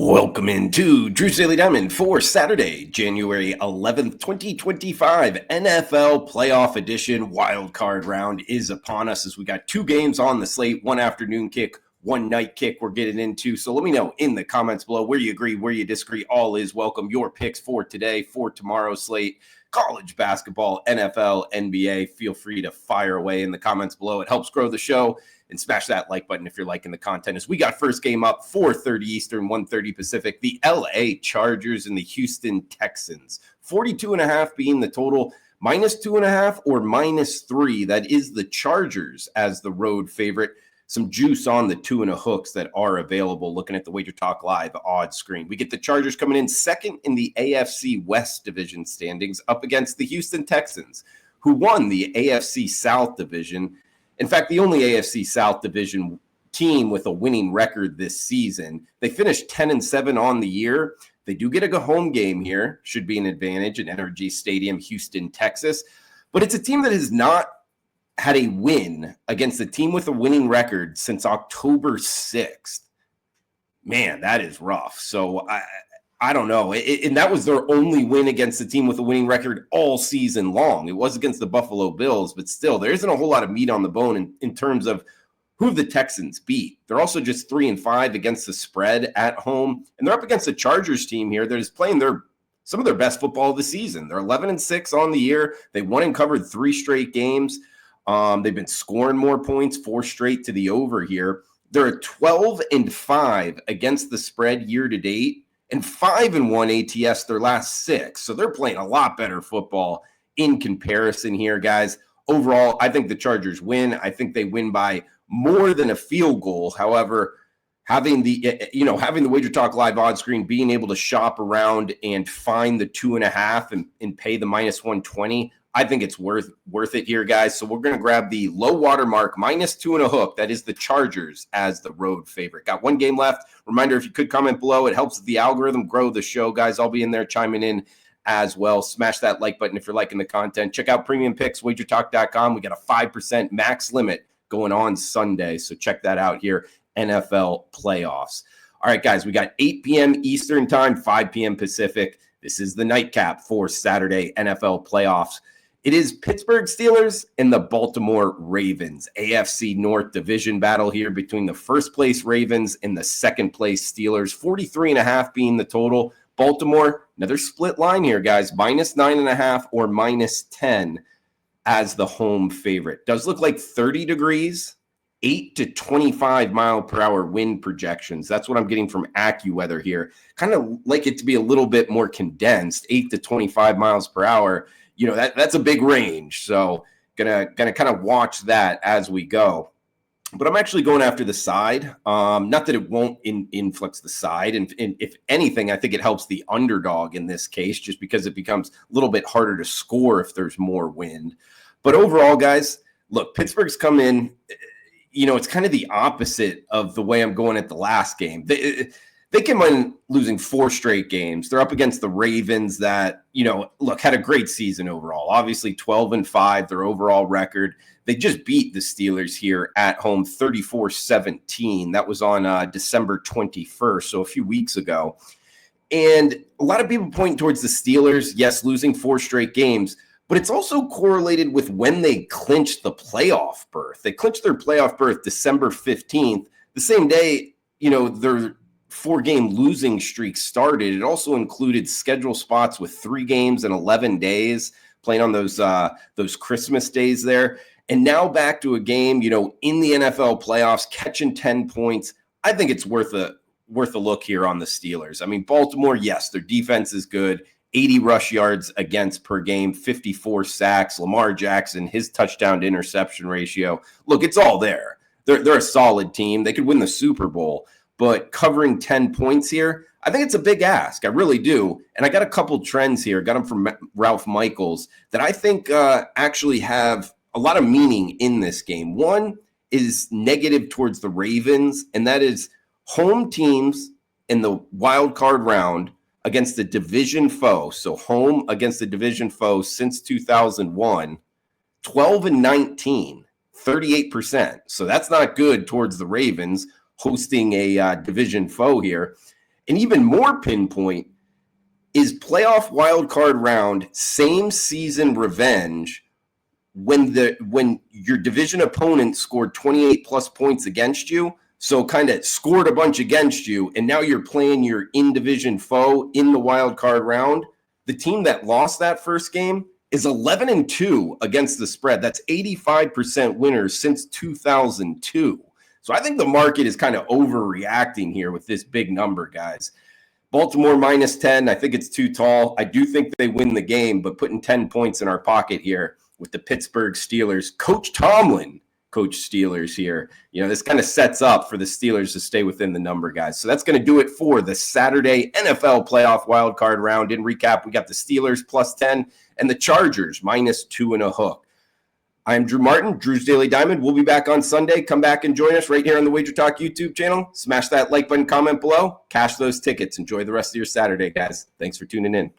Welcome into Drew's Daily Diamond for Saturday, January 11th, 2025. NFL Playoff Edition wildcard round is upon us as we got two games on the slate, one afternoon kick, one night kick we're getting into. So let me know in the comments below where you agree, where you disagree. All is welcome. Your picks for today, for tomorrow's slate, college basketball, NFL, NBA. Feel free to fire away in the comments below. It helps grow the show. And smash that like button if you're liking the content. As we got first game up, 4:30 Eastern, 1:30 Pacific, the LA Chargers and the Houston Texans. 42.5 being the total, -2.5 or -3. That is the Chargers as the road favorite. Some juice on the 2 hooks that are available looking at the WagerTalk Live odds screen. We get the Chargers coming in second in the AFC West division standings up against the Houston Texans, who won the AFC South division. In fact, the only AFC South division team with a winning record this season. They finished 10-7 on the year. They do get a home game here, should be an advantage in NRG Stadium, Houston, Texas. But it's a team that has not had a win against a team with a winning record since October 6th. Man, that is rough. So I don't know. And that was their only win against a team with a winning record all season long. It was against the Buffalo Bills, but still, there isn't a whole lot of meat on the bone in terms of who the Texans beat. They're also just 3-5 against the spread at home, and they're up against a Chargers team here that is playing some of their best football of the season. They're 11-6 on the year. They won and covered 3 straight games. They've been scoring more points, 4 straight to the over here. They're 12-5 against the spread year to date, and 5-1 ATS their last 6. So they're playing a lot better football in comparison here, guys. Overall, I think the Chargers win. I think they win by more than a field goal. However, having the WagerTalk Live odds screen, being able to shop around and find the 2.5 and pay the -120, I think it's worth it here, guys. So we're going to grab the low water mark, -2 hook. That is the Chargers as the road favorite. Got one game left. Reminder, if you could comment below, it helps the algorithm grow the show, guys. I'll be in there chiming in as well. Smash that like button if you're liking the content. Check out Premium Picks, WagerTalk.com. We got a 5% max limit going on Sunday. So check that out here, NFL playoffs. All right, guys, we got 8 p.m. Eastern time, 5 p.m. Pacific. This is the nightcap for Saturday NFL playoffs. It is Pittsburgh Steelers and the Baltimore Ravens. AFC North division battle here between the first place Ravens and the second place Steelers. 43.5 being the total. Baltimore, another split line here, guys. -9.5 or -10 as the home favorite. Does look like 30 degrees, 8 to 25 mile per hour wind projections. That's what I'm getting from AccuWeather here. Kind of like it to be a little bit more condensed, 8 to 25 miles per hour. You know, that's a big range. So gonna kind of watch that as we go. But I'm actually going after the side. Not that it won't influx the side. And if anything, I think it helps the underdog in this case, just because it becomes a little bit harder to score if there's more wind. But overall, guys, look, Pittsburgh's come in, it's kind of the opposite of the way I'm going at the last game. They came in losing 4 straight games. They're up against the Ravens that, had a great season overall. Obviously 12-5, their overall record. They just beat the Steelers here at home 34-17. That was on December 21st, so a few weeks ago. And a lot of people point towards the Steelers, yes, losing 4 straight games, but it's also correlated with when they clinched the playoff berth. They clinched their playoff berth December 15th, the same day, their 4-game losing streak started. It also included schedule spots with 3 games in 11 days, playing on those Christmas days there. And now back to a game, in the NFL playoffs, catching 10 points. I think it's worth a look here on the Steelers. I mean, Baltimore, yes, their defense is good. 80 rush yards against per game, 54 sacks. Lamar Jackson, his touchdown to interception ratio. Look, it's all there. They're a solid team. They could win the Super Bowl. But covering 10 points here, I think it's a big ask. I really do. And I got a couple trends here. Got them from Ralph Michaels that I think actually have a lot of meaning in this game. One is negative towards the Ravens, and that is home teams in the wild card round against a division foe. So home against a division foe since 2001, 12-19, 38%. So that's not good towards the Ravens hosting a division foe here. And even more pinpoint is playoff wild card round, same season revenge when your division opponent scored 28 plus points against you. So kind of scored a bunch against you, and now you're playing your in-division foe in the wild card round. The team that lost that first game is 11-2 against the spread. That's 85% winners since 2002. So I think the market is kind of overreacting here with this big number, guys. Baltimore minus 10, I think it's too tall. I do think they win the game, but putting 10 points in our pocket here with the Pittsburgh Steelers. Coach Tomlin, Coach Steelers here. This kind of sets up for the Steelers to stay within the number, guys. So that's going to do it for the Saturday NFL playoff wildcard round. In recap, we got the Steelers plus 10 and the Chargers minus 2.5. I'm Drew Martin, Drew's Daily Diamond. We'll be back on Sunday. Come back and join us right here on the WagerTalk YouTube channel. Smash that like button, comment below. Cash those tickets. Enjoy the rest of your Saturday, guys. Thanks for tuning in.